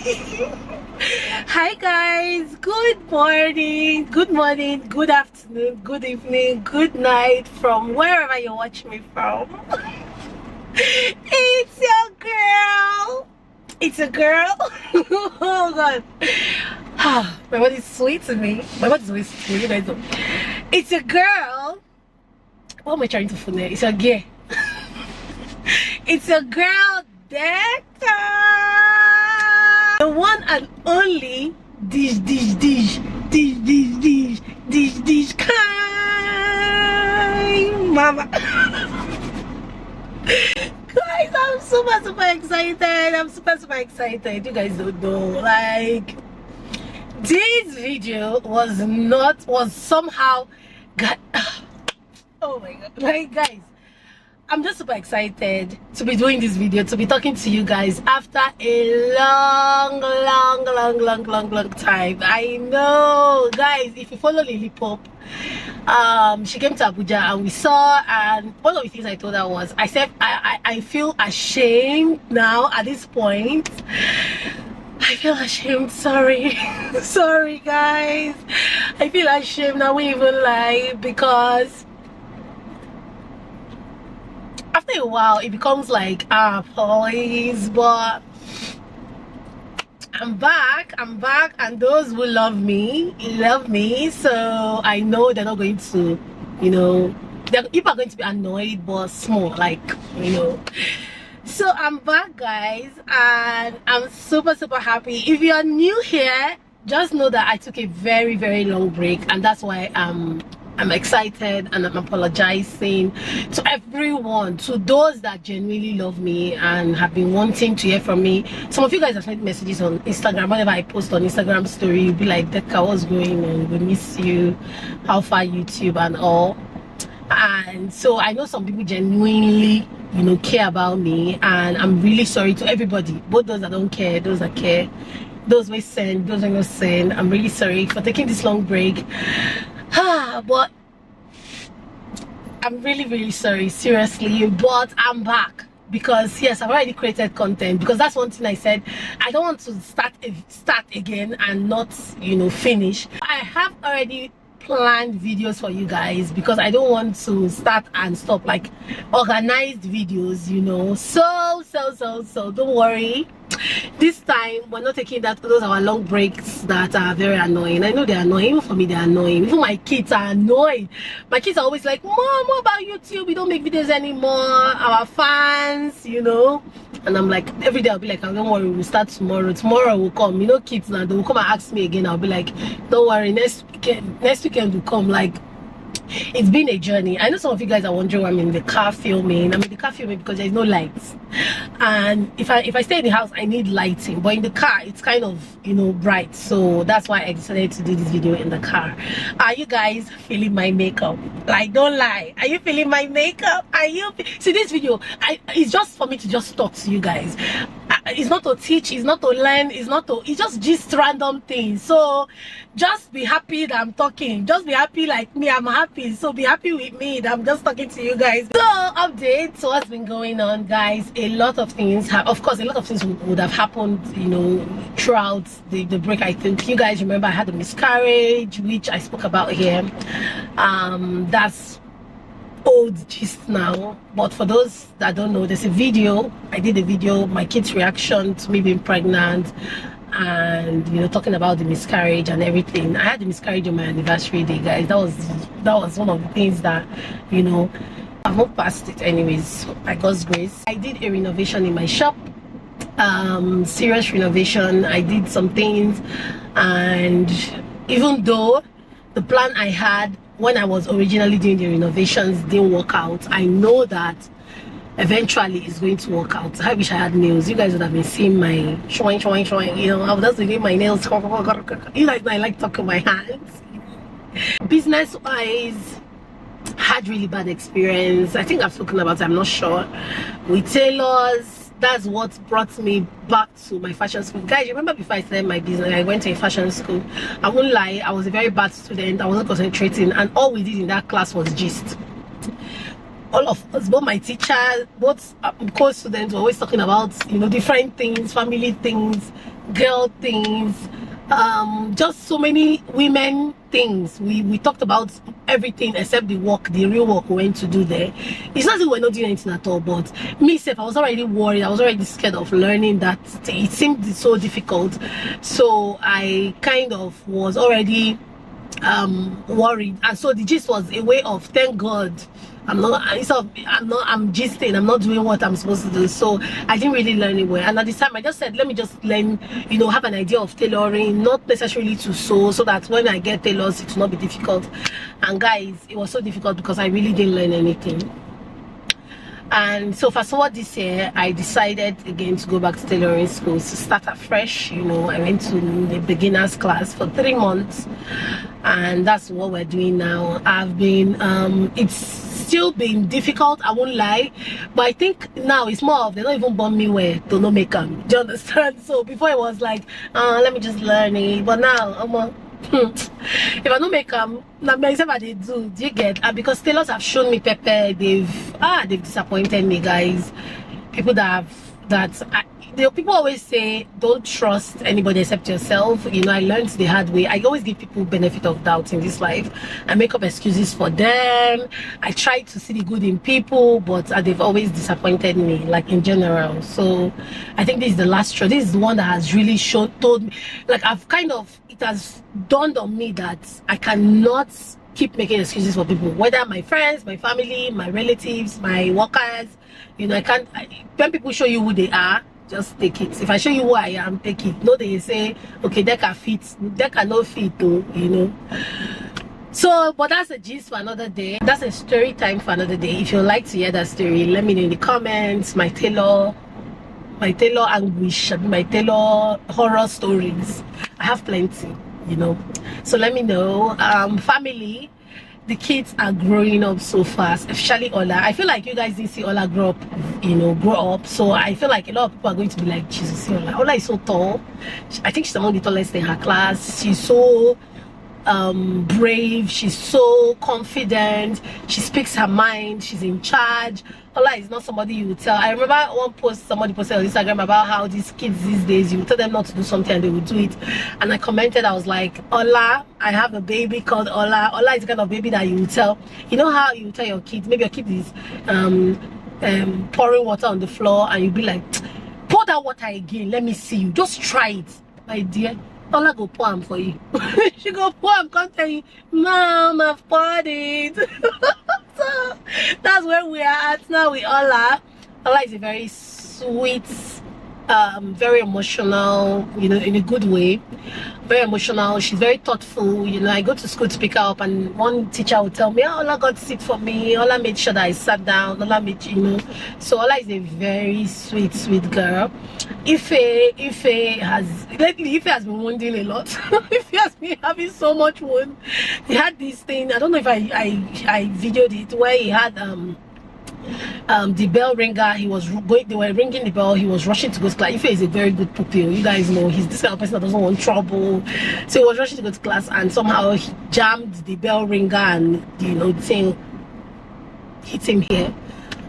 Hi guys, good morning, good afternoon, good evening, good night from wherever you're watching me from. It's your girl. It's a girl. Oh god. My body's sweet to me. My body's always sweet, you guys know. It's a girl. What am I trying to phone? It's a gay. It's a girl Decca. The one and only dish kind mama. Guys, I'm super excited. I'm super excited. You guys don't know, like, this video was somehow oh my god, like, guys, I'm just super excited to be doing this video, to be talking to you guys after a long time. I know, guys, if you follow Lily Pop, she came to Abuja and we saw, and one of the things I told her was, I said I feel ashamed now at this point. I feel ashamed, sorry. Sorry guys, I feel ashamed, I won't even lie, because after a while it becomes like, please, but I'm back, and those who love me, so I know they're not going to, you know, people are going to be annoyed, but small, like, you know. So I'm back, guys, and I'm super happy. If you are new here, just know that I took a very long break, and that's why I'm excited, and I'm apologizing to everyone, to those that genuinely love me and have been wanting to hear from me. Some of you guys have sent messages on Instagram. Whenever I post on Instagram story, you'll be like, Decca, what's going on? We miss you. How far, YouTube and all. And so I know some people genuinely, you know, care about me, and I'm really sorry to everybody, both those that don't care, those that care, those we send, those that don't send. I'm really sorry for taking this long break. But I'm really sorry, seriously, but I'm back, because yes, I've already created content, because that's one thing I said. I don't want to start again and not, you know, finish. I have already planned videos for you guys, because I don't want to start and stop, like organized videos, you know. So don't worry, this time we're not taking those our long breaks that are very annoying. I know they're annoying. Even for me, they're annoying. Even my kids are annoyed. My kids are always like, Mom, what about YouTube? We don't make videos anymore, our fans, you know. And I'm like, every day I'll be like, don't worry, we'll start tomorrow will come, you know. Kids now, they will come and ask me again. I'll be like, don't worry, next weekend will come. Like, it's been a journey. I know some of you guys are wondering why I'm in the car filming. I'm in the car filming because there's no lights, and if I stay in the house, I need lighting, but in the car it's kind of, you know, bright. So that's why I decided to do this video in the car. Are you guys feeling my makeup? Like, don't lie, are you feeling my makeup? Are you see this video? It's just for me to just talk to you guys. It's not to teach, it's not to learn, it's just random things. So just be happy that I'm talking, just be happy like me, I'm happy. So be happy with me that I'm just talking to you guys. So updates, what's been going on, guys. A lot of things of course, a lot of things would have happened, you know, throughout the break. I think you guys remember I had a miscarriage, which I spoke about here. That's old gist now, but for those that don't know, there's a video. I did a video, my kid's reaction to me being pregnant, and, you know, talking about the miscarriage and everything. I had the miscarriage on my anniversary day, guys. That was one of the things that, you know, I've not passed it anyways, by God's grace. I did a renovation in my shop, serious renovation. I did some things, and even though the plan I had when I was originally doing the renovations didn't work out, I know that eventually it's going to work out. I wish I had nails. You guys would have been seeing my showing, you know. I was just doing my nails. You guys know I like talking my hands. Business wise, had really bad experience. I think I've spoken about it, I'm not sure, with tailors. That's what brought me back to my fashion school. Guys, remember before I started my business, I went to a fashion school. I won't lie, I was a very bad student. I wasn't concentrating, and all we did in that class was gist. All of us, both my teachers, both co-students, were always talking about, you know, different things, family things, girl things, just so many women things. We talked about everything except the work, the real work we went to do there. It's not that we're not doing anything at all, but me self, I was already worried, I was already scared of learning that. It seemed so difficult, so I kind of was already worried. And so the gist was a way of, thank God I'm gisting, I'm not doing what I'm supposed to do. So I didn't really learn it well, and at the time I just said, let me just learn, you know, have an idea of tailoring, not necessarily to sew, so that when I get tailors it will not be difficult. And guys, it was so difficult because I really didn't learn anything. And so fast forward this year, I decided again to go back to tailoring school, to start afresh. You know, I went to the beginners class for 3 months, and that's what we're doing now. I've been it's still been difficult, I won't lie, but I think now it's more of, they don't even bond me where to no make them. Do you understand? So before it was like, let me just learn it, but now I'm a if I don't make them, myself I do you get? And because tailors have shown me pepper, they've disappointed me, guys. People that people always say don't trust anybody except yourself. You know, I learned the hard way. I always give people benefit of doubt in this life. I make up excuses for them. I try to see the good in people, but they've always disappointed me, like in general. So I think this is the last straw. This is the one that has really told me, like, it has dawned on me that I cannot keep making excuses for people, whether my friends, my family, my relatives, my workers. You know, when people show you who they are, just take it. If I show you who I am, take it. No, they say, okay, that can fit, that cannot fit though, you know. So, but that's a gist for another day. That's a story time for another day. If you'd like to hear that story, let me know in the comments. My tailor anguish, my tailor horror stories, I have plenty, you know. So let me know. Family, the kids are growing up so fast, especially Ola. I feel like you guys didn't see Ola grow up, so I feel like a lot of people are going to be like, Jesus, see Ola. Ola is so tall. I think she's among the tallest in her class. She's so brave, she's so confident, she speaks her mind, she's in charge. Ola is not somebody you would tell. I remember one post somebody posted on Instagram about how these kids these days, you tell them not to do something and they will do it, and I commented, I was like, Ola, I have a baby called Ola. Ola is the kind of baby that you would tell, you know how you tell your kids, maybe your kid is pouring water on the floor and you'll be like, pour that water again, let me see you, just try it. My dear, Ola go pour am for you. She go pour am, come tell you, Mom, I've poured it. So that's where we are at now with Ola. Ola is a very sweet, very emotional, you know, in a good way. Very emotional. She's very thoughtful. You know, I go to school to pick her up, and one teacher would tell me, oh, Ola got to sit for me. Ola made sure that I sat down. Ola made, you know. So Ola is a very sweet girl. Ife has been wounding a lot. Ife has been having so much wound. He had this thing, I don't know if I videoed it, where he had the bell ringer. They were ringing the bell, he was rushing to go to class. Ife is a very good pupil, you guys know, he's this kind of person that doesn't want trouble, so he was rushing to go to class, and somehow he jammed the bell ringer, and, you know, the thing hit him here,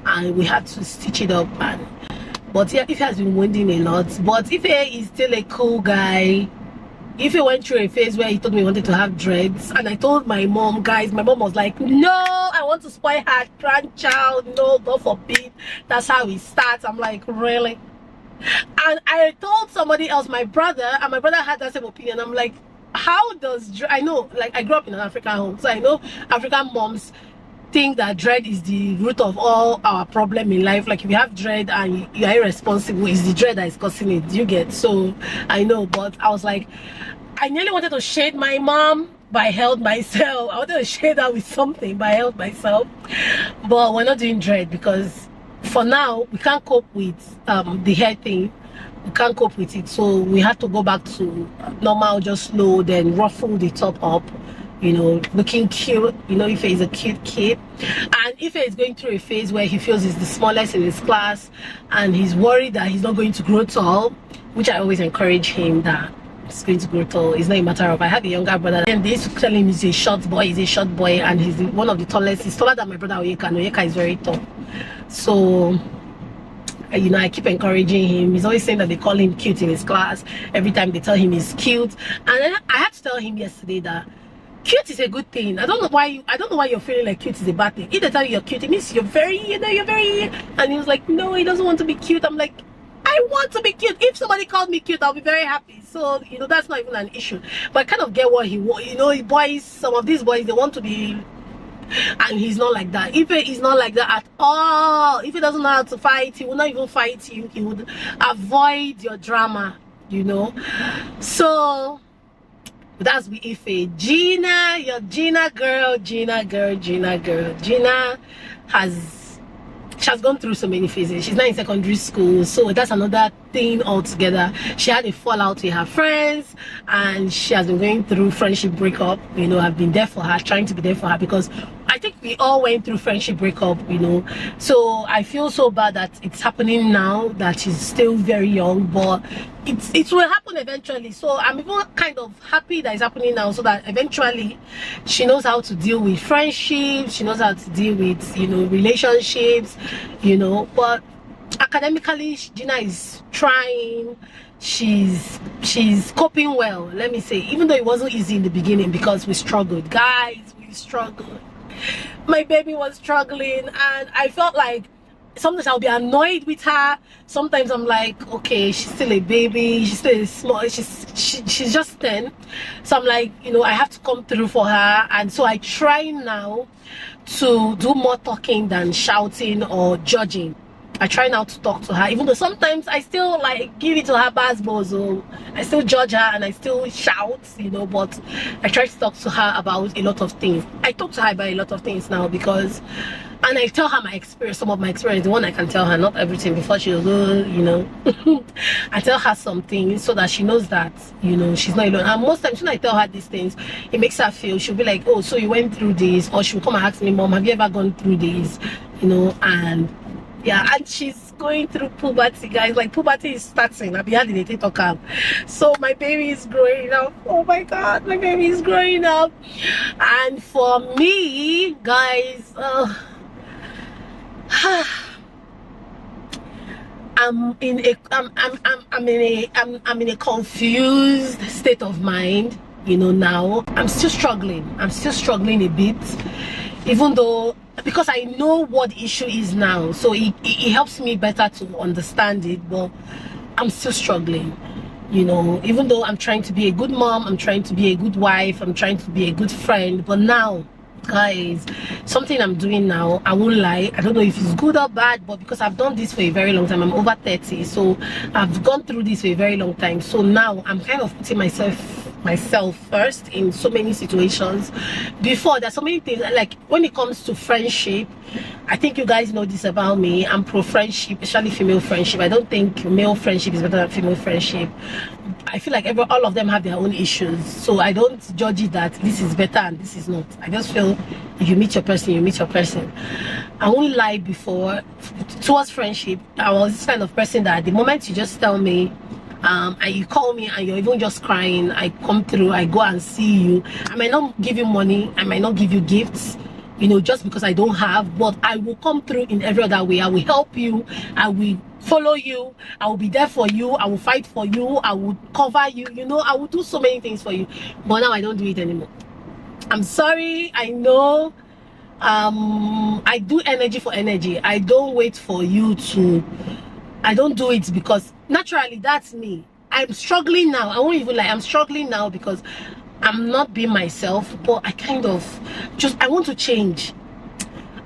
and we had to stitch it up. But yeah, Ife has been wounding a lot, but Ife is still a cool guy. Ife went through a phase where he told me he wanted to have dreads, and I told my mom, guys, my mom was like, no, I want to spoil her grandchild, no, God forbid, that's how it starts. I'm like, really? And I told somebody else, my brother, and my brother had that same opinion. I'm like, how does, I know, like, I grew up in an African home, so I know African moms think that dread is the root of all our problem in life. Like, if you have dread and you are irresponsible, it's the dread that is causing it. You get? So I know, but I was like, I nearly wanted to shade my mom, but I held myself. I wanted to shade her with something, but I held myself. But we're not doing dread because for now we can't cope with the hair thing. We can't cope with it, so we had to go back to normal, just slow, then ruffle the top up, you know, looking cute. You know, Ife is a cute kid, and Ife is going through a phase where he feels he's the smallest in his class, and he's worried that he's not going to grow tall, which I always encourage him that he's going to grow tall. It's not a matter of, I have a younger brother, and they used to tell him he's a short boy, and he's one of the tallest. He's taller than my brother Oyeka, and Oyeka is very tall. So you know, I keep encouraging him. He's always saying that they call him cute in his class. Every time they tell him he's cute. And then I had to tell him yesterday that cute is a good thing. I don't know why you're feeling like cute is a bad thing. If they tell you you're cute, it means you're very, you know, you're very. And he was like, no, he doesn't want to be cute. I'm like, I want to be cute. If somebody called me cute, I'll be very happy. So, you know, that's not even an issue. But I kind of get what he wants. You know, boys, some of these boys, they want to be, and he's not like that. If he's not like that at all, if he doesn't know how to fight, he will not even fight you. He would avoid your drama, you know. So that's with Ife. Gina, your Gina girl. Gina she has gone through so many phases. She's now in secondary school, so that's another thing altogether. She had a fallout with her friends, and she has been going through friendship breakup. You know, I've been there for her, trying to be there for her, because I think we all went through friendship breakup, you know. So I feel so bad that it's happening now, that she's still very young, but it will happen eventually. So I'm even kind of happy that it's happening now, so that eventually she knows how to deal with friendships, she knows how to deal with, you know, relationships, you know. But academically, Gina is trying. She's coping well, let me say, even though it wasn't easy in the beginning, because we struggled, guys. We struggled. My baby was struggling, and I felt like sometimes I'll be annoyed with her. Sometimes I'm like, okay, she's still a baby, she's still small, she's just 10. So I'm like, you know, I have to come through for her. And so I try now to do more talking than shouting or judging. I try now to talk to her, even though sometimes I still like give it to her bozo. I still judge her and I still shout, you know, but I try to talk to her about a lot of things. I talk to her about a lot of things now, because, and I tell her my experience, some of my experience, the one I can tell her, not everything, before she goes, you know. I tell her something so that she knows that, you know, she's not alone. And most times when I tell her these things, it makes her feel, she'll be like, oh, so you went through this, or she'll come and ask me, Mom, have you ever gone through this, you know. And yeah, and she's going through puberty, guys. Like, puberty is starting. I've been having a TikTok camp. So my baby is growing up. Oh my god, my baby is growing up. And for me, guys, I'm in a confused state of mind, you know. Now I'm still struggling a bit, even though, because I know what the issue is now, so it helps me better to understand it. But I'm still struggling, you know. Even though I'm trying to be a good mom, I'm trying to be a good wife, I'm trying to be a good friend, but now, guys, something I'm doing now, I won't lie, I don't know if it's good or bad, but because I've done this for a very long time, I'm over 30, so I've gone through this for a very long time. So now I'm kind of putting myself first in so many situations. Before, there's so many things, like when it comes to friendship, I think you guys know this about me, I'm pro friendship, especially female friendship. I don't think male friendship is better than female friendship. I feel like all of them have their own issues, so I don't judge it that this is better and this is not. I just feel if you meet your person, you meet your person. I won't lie, before, towards friendship, I was this kind of person that the moment you just tell me, and you call me and you're even just crying, I come through, I go and see you. I might not give you money, I might not give you gifts, you know, just because I don't have, but I will come through in every other way. I will help you, I will follow you, I will be there for you, I will fight for you, I will cover you, you know, I will do so many things for you. But now I don't do it anymore. I'm sorry, I know. I do energy for energy. I don't wait for you to, I don't do it because naturally that's me. I'm struggling now. I won't even lie, I'm struggling now because I'm not being myself, but I kind of just, I want to change.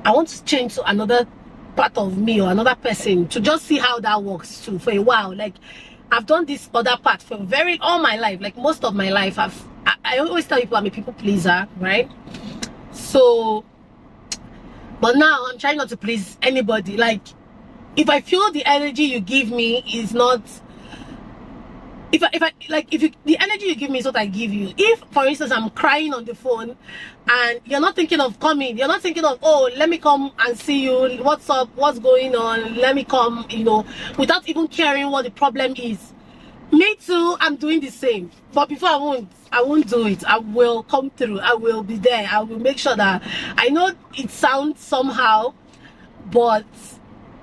I want to change to another part of me or another person, to just see how that works too for a while. Like, I've done this other part for all my life, like most of my life. I always tell people I'm a people pleaser, right? So, but now I'm trying not to please anybody. Like, if I feel the energy you give me is not, the energy you give me is what I give you. If, for instance, I'm crying on the phone and you're not thinking of coming, you're not thinking of, oh, let me come and see you, what's up, what's going on, let me come, you know, without even caring what the problem is. Me too, I'm doing the same. But before, I won't do it. I will come through, I will be there, I will make sure that, I know it sounds somehow, but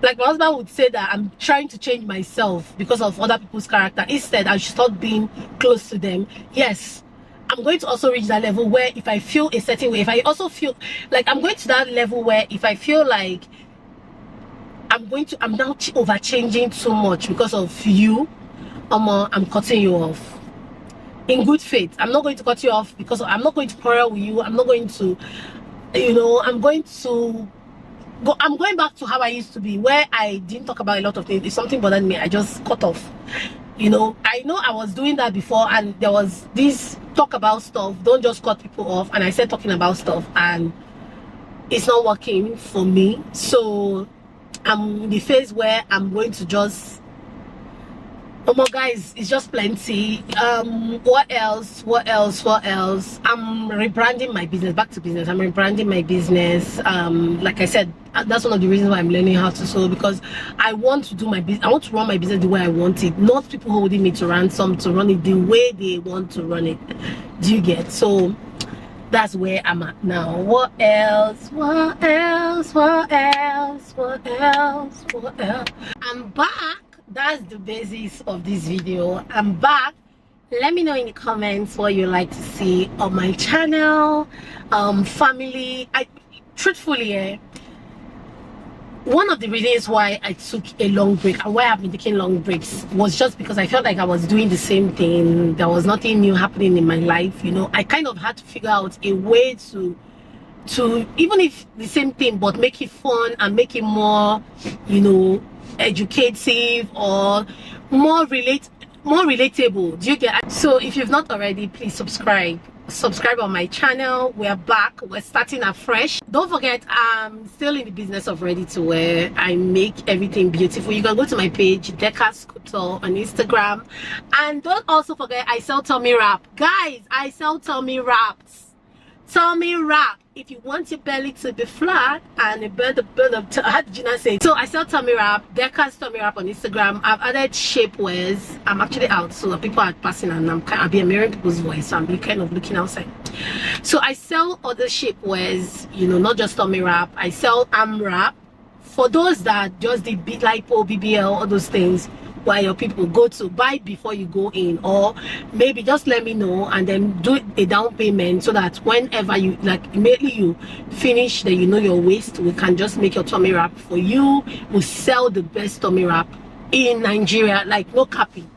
Like my husband would say that I'm trying to change myself because of other people's character. Instead, I should start being close to them. Yes, I'm going to also reach that level where if I feel a certain way, if I also feel like I'm going to that level where if I feel like I'm now over changing too much because of you, I'm cutting you off in good faith. I'm not going to cut you off because I'm not going to quarrel with you. I'm not going to, I'm going back to how I used to be, where I didn't talk about a lot of things. If something bothered me, I just cut off. I know I was doing that before, and there was this talk about stuff, don't just cut people off, and I said talking about stuff, and it's not working for me. So I'm in the phase where I'm going to just, oh my guys, it's just plenty. What else? I'm rebranding my business. Back to business. I'm rebranding my business. Like I said, that's one of the reasons why I'm learning how to sew, because I want to do my business. I want to run my business the way I want it, not people holding me to ransom to run it the way they want to run it. Do you get? So that's where I'm at now. What else? I'm back. That's the basis of this video. I'm back. Let me know in the comments what you like to see on my channel. Family, truthfully, one of the reasons why I took a long break and why I've been taking long breaks was just because I felt like I was doing the same thing. There was nothing new happening in my life. I kind of had to figure out a way to even if the same thing, but make it fun and make it more, educative or more relatable. Do you get? So if you've not already, please subscribe on my channel. We're back, we're starting afresh. Don't forget, I'm still in the business of ready to wear. I make everything beautiful. You can go to my page, Decas Couture, on Instagram, and don't also forget I sell tummy wrap. Guys, I sell tummy wraps. Tummy wrap. If you want your belly to be flat and a bit of how did you not say? So I sell tummy wrap, Decas tummy wrap on Instagram. I've added shapewears. I'm actually out, so people are passing and I'll be hearing people's voice, so I'm kind of looking outside. So I sell other shapewears, not just tummy wrap. I sell arm wrap for those that just did lipo, BBL, all those things. Where your people go to buy before you go in, or maybe just let me know and then do a down payment so that whenever you immediately you finish, that your waist, we can just make your tummy wrap for you. We sell the best tummy wrap in Nigeria, like no copy.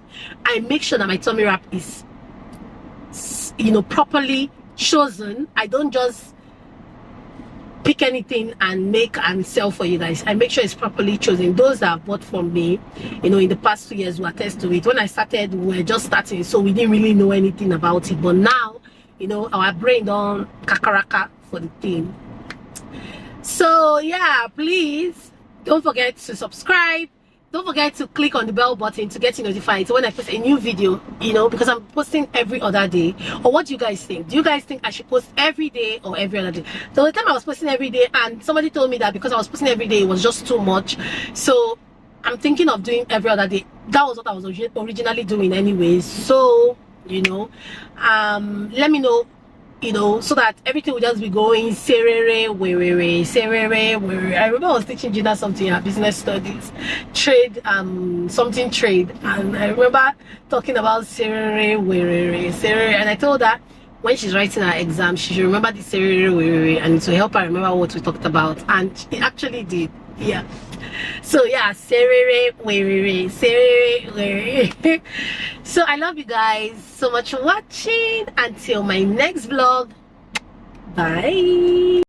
I make sure that my tummy wrap is properly chosen. I don't just pick anything and make and sell for you guys. I make sure it's properly chosen. Those that have bought from me, in the past 2 years, will attest to it. When I started, we were just starting, so we didn't really know anything about it. But now, our brain don't kakaraka for the thing. So yeah, please don't forget to subscribe. Don't forget to click on the bell button to get notified so when I post a new video, because I'm posting every other day. Or what do you guys think? Do you guys think I should post every day or every other day? The only time I was posting every day, and somebody told me that because I was posting every day, it was just too much. So I'm thinking of doing every other day. That was what I was originally doing anyways. So, let me know, so that everything will just be going serere. I remember I was teaching Gina something at business studies, trade, something trade, and I remember talking about serere, and I told her when she's writing her exam, she should remember the serere, and to help her remember what we talked about, and it actually did. Yeah. So yeah, serere. So I love you guys so much for watching. Until my next vlog, bye.